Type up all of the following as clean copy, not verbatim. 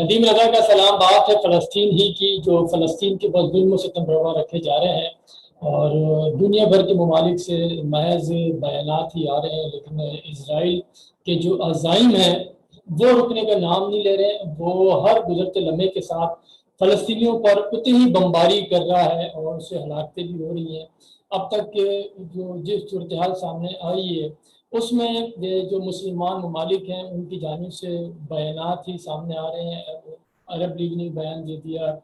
ندیم رضا کا سلام۔ بات ہے فلسطین ہی کی، جو فلسطین کے بعد ظلم و ستم روا رکھے جا رہے ہیں اور دنیا بھر کے ممالک سے محض بیانات ہی آ رہے ہیں، لیکن اسرائیل کے جو عزائم ہیں وہ رکنے کا نام نہیں لے رہے۔ وہ ہر گزرتے لمحے کے ساتھ فلسطینیوں پر اتنی ہی بمباری کر رہا ہے اور اس سے ہلاکتیں بھی ہو رہی ہیں۔ اب تک کے جو جس صورتحال سامنے آئی ہے اس میں جو مسلمان ممالک ہیں ان کی جانب سے بیانات ہی سامنے آ رہے ہیں۔ عرب لیگ نے بیان دے دیا،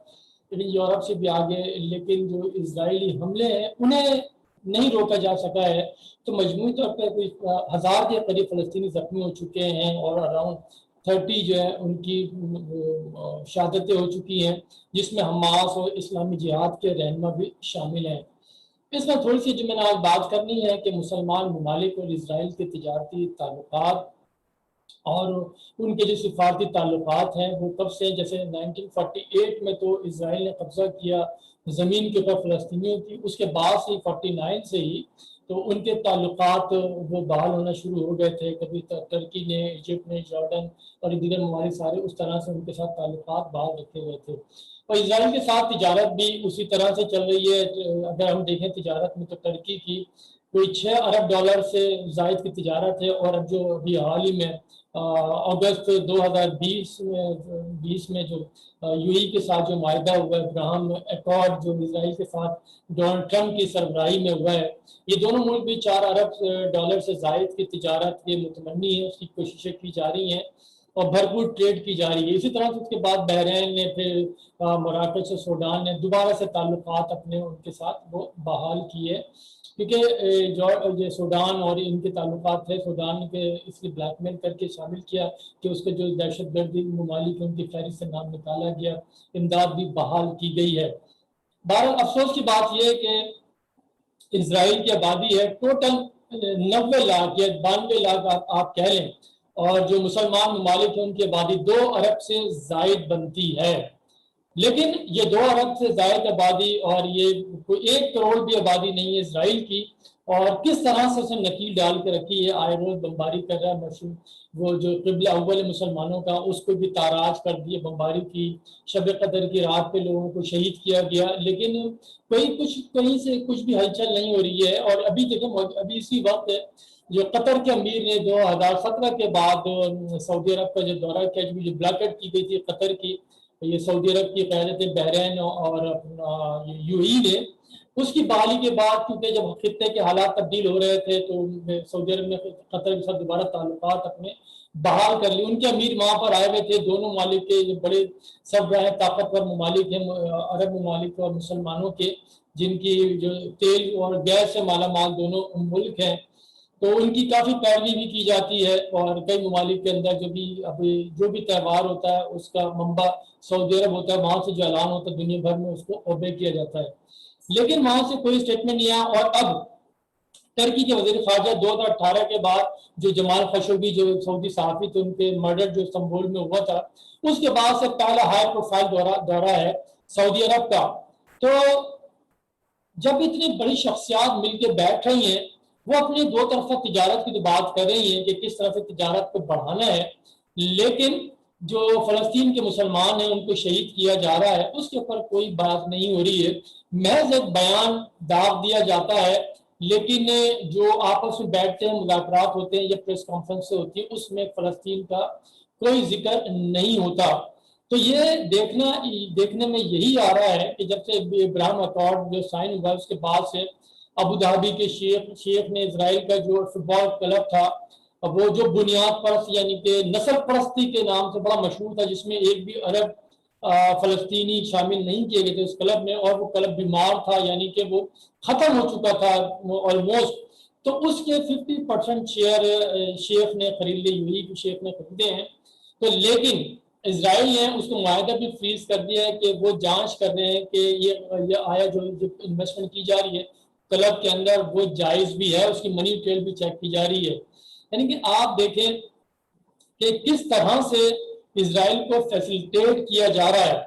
یورپ سے بھی آگے، لیکن جو اسرائیلی حملے ہیں انہیں نہیں روکا جا سکا ہے۔ تو مجموعی طور پر کوئی 1000 کے قریب فلسطینی زخمی ہو چکے ہیں اور اراؤنڈ 30 جو ہے ان کی شہادتیں ہو چکی ہیں، جس میں حماس اور اسلامی جہاد کے رہنما بھی شامل ہیں۔ اس میں تھوڑی سی جو میں نے آج بات کرنی ہے کہ مسلمان ممالک اور اسرائیل کے تجارتی تعلقات اور ان کے جو سفارتی تعلقات ہیں وہ کب سے، جیسے 1948 میں تو اسرائیل نے قبضہ کیا زمین کے اوپر فلسطینیوں کی، اس کے بعد سے 49 سے ہی تو ان کے تعلقات وہ بحال ہونا شروع ہو گئے تھے۔ کبھی ترکی نے، ایجپٹ نے، جارڈن اور دیگر ممالک سارے اس طرح سے ان کے ساتھ تعلقات بحال رکھے ہوئے تھے، اور اسرائیل کے ساتھ تجارت بھی اسی طرح سے چل رہی ہے۔ اگر ہم دیکھیں تجارت میں تو ترکی کی کوئی 6 ارب ڈالر سے زائد کی تجارت ہے، اور اب جو ابھی حال ہی میں اگست 2020 میں جو یو ای کے ساتھ جو معاہدہ ہوا ہے، ابراہم ایکارڈ، جو اسرائیل کے ساتھ ڈونلڈ ٹرمپ کی سربراہی میں ہوا ہے، یہ دونوں ملک بھی 4 ارب ڈالر سے زائد کی تجارت کے متمنی ہیں، اس کی کوششیں کی جا رہی ہیں اور بھرپور ٹریڈ کی جا رہی ہے۔ اسی طرح سے اس کے بعد بحرین نے، پھر مراکش اور سوڈان نے دوبارہ سے تعلقات اپنے ان کے ساتھ وہ بحال کیے، کیونکہ جو سوڈان اور ان کے تعلقات تھے، سوڈان کے اس کی بلیک میل کر کے شامل کیا کہ اس کے جو دہشت گردی ممالک ان کی فہرست سے نام نکالا گیا، امداد بھی بحال کی گئی ہے۔ بہرحال افسوس کی بات یہ ہے کہ اسرائیل کی آبادی ہے ٹوٹل 90 لاکھ یا 92 لاکھ آپ کہہ لیں، اور جو مسلمان ممالک ہیں ان کی آبادی 2 ارب سے زائد بنتی ہے، لیکن یہ 2 ارب سے زائد آبادی اور یہ کوئی 1 کروڑ بھی آبادی نہیں ہے اسرائیل کی، اور کس طرح سے اسے نکیل ڈال کے رکھی ہے، آئے روز بمباری کر رہا ہے۔ مشہور وہ جو قبلہ اول مسلمانوں کا، اس کو بھی تاراج کر دیے، بمباری کی، شب قدر کی رات پہ لوگوں کو شہید کیا گیا، لیکن کہیں سے کچھ بھی ہلچل نہیں ہو رہی ہے۔ اور ابھی دیکھیں، ابھی اسی وقت جو قطر کے امیر نے 2017 کے بعد سعودی عرب کا جو دورہ کیا، جو بلاکٹ کی گئی تھی قطر کی، یہ سعودی عرب کی قیادت بحرین اور یو ای نے، اس کی بحالی کے بعد، کیونکہ جب خطے کے حالات تبدیل ہو رہے تھے تو سعودی عرب نے قطر کے ساتھ دوبارہ تعلقات اپنے بحال کر لی۔ ان کے امیر وہاں پر آئے ہوئے تھے، دونوں ممالک کے جو بڑے سربراہ طاقتور ممالک ہیں، عرب ممالک اور مسلمانوں کے، جن کی جو تیل اور گیس سے مالا مال دونوں ملک ہیں، تو ان کی کافی پیروی بھی کی جاتی ہے، اور کئی ممالک کے اندر جو بھی تہوار ہوتا ہے اس کا منبع سعودی عرب ہوتا ہے، وہاں سے جو اعلان ہوتا ہے دنیا بھر میں اس کو اوبے کیا جاتا ہے، لیکن وہاں سے کوئی اسٹیٹمنٹ نہیں آیا۔ اور اب ترکی کے وزیر خارجہ 2018 کے بعد جو جمال خشوگی، جو سعودی صحافی تھے، ان کے مرڈر جو استنبول میں ہوا تھا، اس کے بعد سے پہلا ہائی پروفائل دورہ ہے سعودی عرب کا۔ تو جب اتنی بڑی شخصیات مل کے بیٹھ رہی ہیں، وہ اپنی 2 طرفہ تجارت کی تو بات کر رہی ہیں کہ کس طرح سے تجارت کو بڑھانا ہے، لیکن جو فلسطین کے مسلمان ہیں ان کو شہید کیا جا رہا ہے، اس کے اوپر کوئی بات نہیں ہو رہی ہے۔ محض ایک بیان داغ دیا جاتا ہے، لیکن جو آپس میں بیٹھتے ہیں، مذاکرات ہوتے ہیں یا پریس کانفرنس سے ہوتی ہے، اس میں فلسطین کا کوئی ذکر نہیں ہوتا۔ تو یہ دیکھنے میں یہی آ رہا ہے کہ جب سے ابراہم اکارڈ جو سائن ہوا، اس کے بعد سے ابو دھابی کے شیخ نے اسرائیل کا جو فٹ بال کلب تھا، وہ جو بنیاد پرست یعنی کہ نسل پرستی کے نام سے بڑا مشہور تھا، جس میں ایک بھی عرب فلسطینی شامل نہیں کیے گئے تھے اس کلب میں، اور وہ کلب بیمار تھا، یعنی کہ وہ ختم ہو چکا تھا آلموسٹ، تو اس کے 50% شیئر شیخ نے خرید لی، یوہی کے شیخ نے خریدے ہیں۔ تو لیکن اسرائیل نے اس کو معاہدہ بھی فریز کر دیا ہے کہ وہ جانچ کر رہے ہیں کہ یہ آیا جو انویسٹمنٹ کی جا رہی ہے کلب کے اندر وہ جائز بھی ہے، اس کی منی ٹریل بھی چیک کی جا رہی ہے۔ یعنی کہ آپ دیکھیں کہ کس طرح سے اسرائیل کو فیسیلیٹیٹ کیا جا رہا ہے۔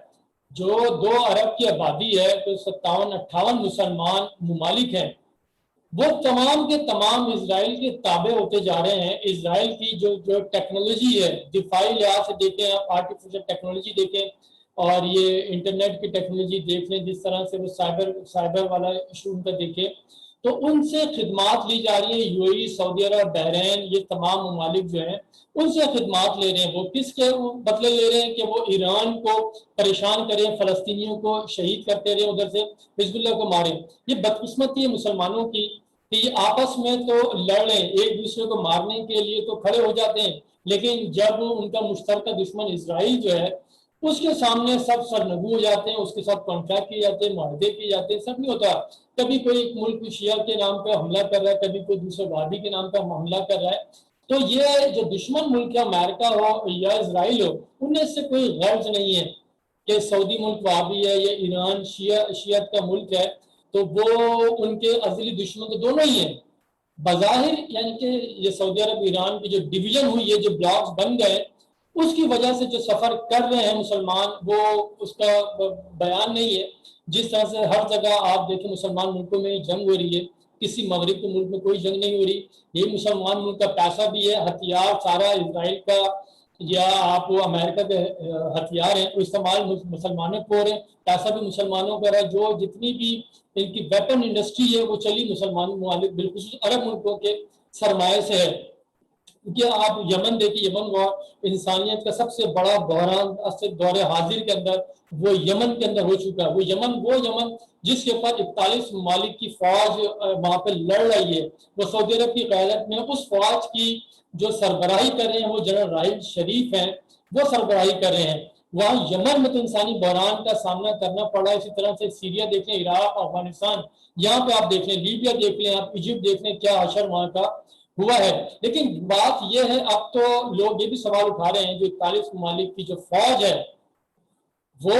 جو 2 ارب کی آبادی ہے تو 57-58 مسلمان ممالک ہیں، وہ تمام کے تمام اسرائیل کے تابع ہوتے جا رہے ہیں. اسرائیل کی جو ٹیکنالوجی ہے دفاعی لحاظ سے دیکھیں, آپ آرٹیفیشل ٹیکنالوجی دیکھیں اور یہ انٹرنیٹ کی ٹیکنالوجی دیکھ لیں, جس طرح سے وہ سائبر والا ایشو ان کا دیکھیں, تو ان سے خدمات لی جا رہی ہیں. یو اے ای, سعودی عرب, بحرین, یہ تمام ممالک جو ہیں ان سے خدمات لے رہے ہیں. وہ کس کے بدلے لے رہے ہیں کہ وہ ایران کو پریشان کریں, فلسطینیوں کو شہید کرتے رہے, ادھر سے حزب اللہ کو ماریں. یہ بدقسمتی ہے مسلمانوں کی کہ یہ آپس میں تو لڑ رہے ہیں, ایک دوسرے کو مارنے کے لیے تو کھڑے ہو جاتے ہیں, لیکن جب ان کا مشترکہ دشمن اسرائیل جو ہے اس کے سامنے سب سرنگو ہو جاتے ہیں, اس کے ساتھ کانٹریکٹ کیے جاتے ہیں, معاہدے کیے جاتے ہیں. سب نہیں ہوتا. کبھی کوئی ایک ملک شیعہ کے نام پہ حملہ کر رہا ہے, کبھی کوئی دوسرے وادی کے نام پہ حملہ کر رہا ہے. تو یہ جو دشمن ملک ہے, امریکہ ہو یا اسرائیل ہو, ان میں سے کوئی غرض نہیں ہے کہ سعودی ملک وہابی ہے یا ایران شیعت کا ملک ہے تو وہ ان کے ازلی دشمن تو دونوں ہی ہیں بظاہر. یعنی کہ یہ سعودی عرب ایران کی جو ڈویژن ہوئی ہے, جو بلاکس بن گئے, اس کی وجہ سے جو سفر کر رہے ہیں مسلمان, وہ اس کا بیان نہیں ہے. جس طرح سے ہر جگہ آپ دیکھیں مسلمان ملکوں میں جنگ ہو رہی ہے, کسی مغرب کے ملک میں کوئی جنگ نہیں ہو رہی. یہ مسلمان ملک کا پیسہ بھی ہے, ہتھیار سارا اسرائیل کا یا آپ امریکہ کے ہتھیار ہیں وہ استعمال مسلمانوں کو ہو رہے ہیں, پیسہ بھی مسلمانوں کا رہا ہے. جو جتنی بھی ان کی ویپن انڈسٹری ہے وہ چلی مسلمان ممالک بالخصوص عرب ملکوں کے سرمایہ سے ہے. کہ آپ یمن دیکھیے, یمن وار انسانیت کا سب سے بڑا بحران دور حاضر کے اندر وہ یمن کے اندر ہو چکا ہے. وہ یمن جس کے اوپر 41 ممالک کی فوج وہاں پہ لڑ رہی ہے, وہ سعودی عرب کی قیادت میں اس فوج کی جو سربراہی کر رہے ہیں وہ جنرل راحیل شریف ہیں, وہ سربراہی کر رہے ہیں. وہاں یمن میں تو انسانی بحران کا سامنا کرنا پڑا. اسی طرح سے سیریا دیکھ لیں, عراق, افغانستان, یہاں پہ آپ دیکھ لیں, لیبیا دیکھ لیں, آپ ایجپٹ دیکھ لیں, کیا حشر وہاں کا ہوا ہے. لیکن بات یہ ہے, اب تو لوگ یہ بھی سوال اٹھا رہے ہیں جو 41 ممالک کی جو فوج ہے وہ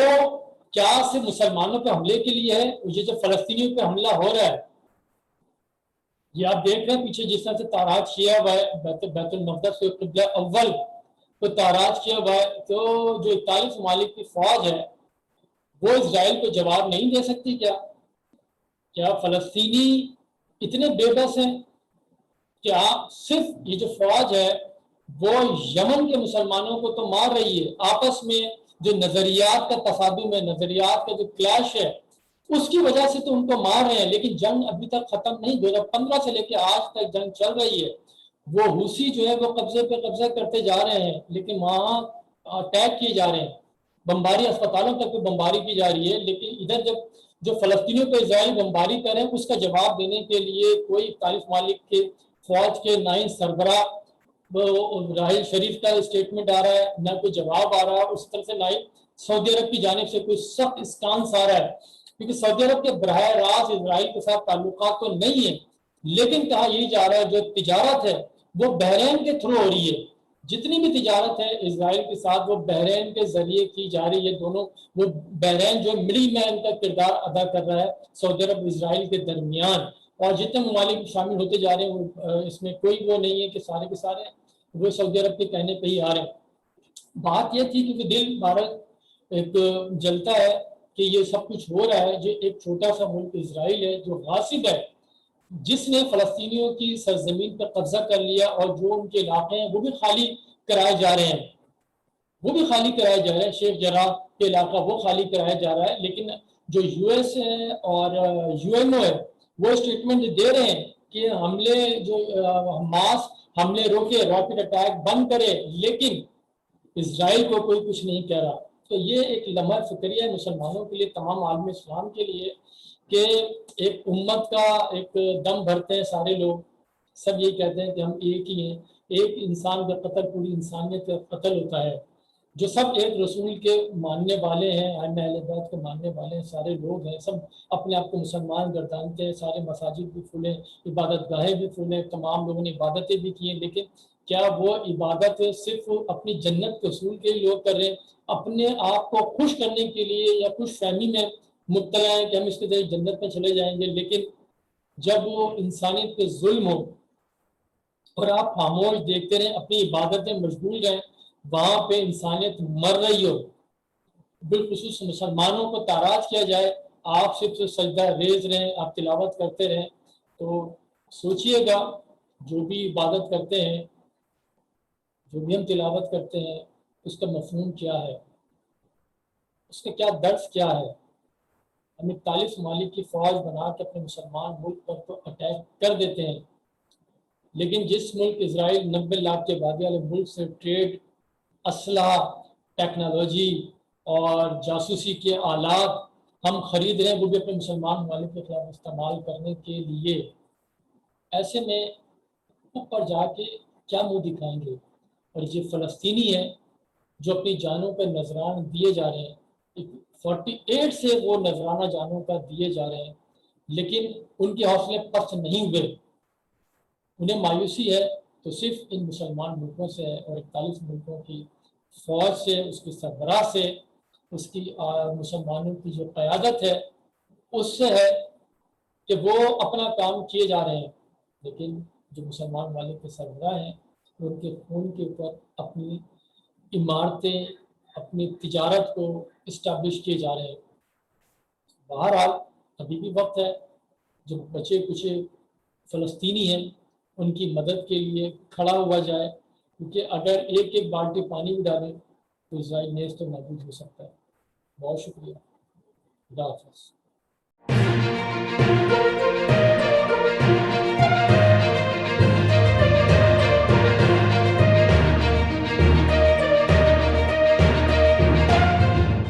کیا صرف مسلمانوں پہ حملے کے لیے ہے؟ یہ جو فلسطینیوں پہ حملہ ہو رہا ہے, یہ آپ دیکھ رہے ہیں پیچھے جس طرح سے تاراج کیا ہوا ہے بیت المقدس سے قبلہ اول تو تاراج کیا ہوا ہے, تو جو 41 ممالک کی فوج ہے وہ اسرائیل کو جواب نہیں دے سکتی کیا؟ کیا فلسطینی اتنے بے بس ہیں؟ کیا صرف یہ جو فوج ہے وہ یمن کے مسلمانوں کو تو مار رہی ہے, آپس میں جو نظریات کا تصادم ہے, نظریات کا جو کلیش ہے, اس کی وجہ سے تو ان کو مار رہے ہیں, لیکن جنگ ابھی تک ختم نہیں. 2015 سے لے کے آج تک جنگ چل رہی ہے. وہ حوثی جو ہے وہ قبضے پہ قبضہ کرتے جا رہے ہیں, لیکن وہاں اٹیک کیے جا رہے ہیں, بمباری اسپتالوں تک بمباری کی جا رہی ہے. لیکن ادھر جب جو فلسطینیوں پہ اسرائیل بمباری کر رہے ہیں اس کا جواب دینے کے لیے کوئی 41 ممالک کے فوج کے نہ ہی سربراہ راحیل شریف کا اسٹیٹمنٹ آ رہا ہے, نہ کوئی جواب آ رہا ہے. اس طرح سے نہ ہی سعودی عرب کی جانب سے کوئی سخت اسٹانس آ رہا ہے, کیونکہ سعودی عرب کے براہ راست اسرائیل کے ساتھ تعلقات تو نہیں ہیں, لیکن کہا یہی جا رہا ہے جو تجارت ہے وہ بحرین کے تھرو ہو رہی ہے. جتنی بھی تجارت ہے اسرائیل کے ساتھ وہ بحرین کے ذریعے کی جا رہی ہے. دونوں وہ بحرین جو مڈل مین کا کردار ادا کر رہا ہے سعودی عرب اسرائیل کے درمیان, اور جتنے ممالک شامل ہوتے جا رہے ہیں وہ اس میں کوئی وہ نہیں ہے کہ سارے کے سارے وہ سعودی عرب کے کہنے پہ ہی آ رہے ہیں. بات یہ تھی کیونکہ دل بھارت ایک جلتا ہے کہ یہ سب کچھ ہو رہا ہے. جو ایک چھوٹا سا ملک اسرائیل ہے جو غاصب ہے, جس نے فلسطینیوں کی سرزمین پر قبضہ کر لیا, اور جو ان کے علاقے ہیں وہ بھی خالی کرائے جا رہے ہیں, وہ بھی خالی کرائے جا رہے ہیں. شیخ جراح کے علاقہ وہ خالی کرایا جا رہا ہے, لیکن جو یو ایس ہے اور یو این او ہے وہ اسٹیٹمنٹ دے رہے ہیں کہ حملے جو حماس حملے روکے, راکٹ اٹیک بند کرے, لیکن اسرائیل کو کوئی کچھ نہیں کہہ رہا. تو یہ ایک لمحہ فکریہ ہے مسلمانوں کے لیے, تمام عالم اسلام کے لیے, کہ ایک امت کا ایک دم بھرتے ہیں سارے لوگ, سب یہ کہتے ہیں کہ ہم ایک ہی ہیں. ایک انسان کا قتل پوری انسانیت کا قتل ہوتا ہے. جو سب ایک رسول کے ماننے والے ہیں, اہل بیت کے ماننے والے ہیں, سارے لوگ ہیں, سب اپنے آپ کو مسلمان گردانتے ہیں. سارے مساجد بھی کھلے, عبادت گاہیں بھی کھلے, تمام لوگوں نے عبادتیں بھی کی ہیں, لیکن کیا وہ عبادت صرف اپنی جنت کے حصول کے لیے لوگ کر رہے ہیں, اپنے آپ کو خوش کرنے کے لیے یا خوش فہمی میں مبتلا ہیں کہ ہم اس کے ذریعے جنت میں چلے جائیں گے؟ لیکن جب وہ انسانیت پہ ظلم ہو اور آپ خاموش دیکھتے رہیں, اپنی عبادت میں مشغول رہیں, وہاں پہ انسانیت مر رہی ہو, بالخصوص مسلمانوں کو تاراج کیا جائے, آپ صرف سجدہ ریز رہیں, آپ تلاوت کرتے رہیں, تو سوچئے گا جو بھی عبادت کرتے ہیں، جو بھی ہم تلاوت کرتے ہیں، اس کا مفہوم کیا ہے، اس کا کیا درس کیا ہے۔ ہم 41 ممالک کی فوج بنا کے اپنے مسلمان ملک پر تو اٹیک کر دیتے ہیں، لیکن جس ملک اسرائیل 90 لاکھ کے آبادی والے ملک سے ٹریڈ، اسلحہ، ٹیکنالوجی اور جاسوسی کے آلات ہم خرید رہے ہیں، وہ بھی اپنے مسلمان ممالک کے خلاف استعمال کرنے کے لیے، ایسے میں اوپر جا کے کیا منہ دکھائیں گے؟ اور یہ فلسطینی ہیں جو اپنی جانوں پہ نذران دیے جا رہے ہیں، 48 سے وہ نذرانہ جانوں کا دیے جا رہے ہیں، لیکن ان کے حوصلے پست نہیں ہوئے۔ انہیں مایوسی ہے تو صرف ان مسلمان ملکوں سے ہے، اور 41 ملکوں کی فوج سے، اس کی سربراہ سے، اس کی مسلمانوں کی جو قیادت ہے اس سے ہے کہ وہ اپنا کام کیے جا رہے ہیں، لیکن جو مسلمان والے کے سربراہ ہیں ان کے خون کے اوپر اپنی عمارتیں، اپنی تجارت کو اسٹیبلش کیے جا رہے ہیں۔ بہرحال ابھی بھی وقت ہے، جو بچے کچے فلسطینی ہیں ان کی مدد کے لیے کھڑا ہوا جائے، کیونکہ اگر ایک ایک بالٹی پانی بھی ڈالیں تو اسرائیل نیز تو نابود ہو سکتا ہے۔ بہت شکریہ، خدا حافظ۔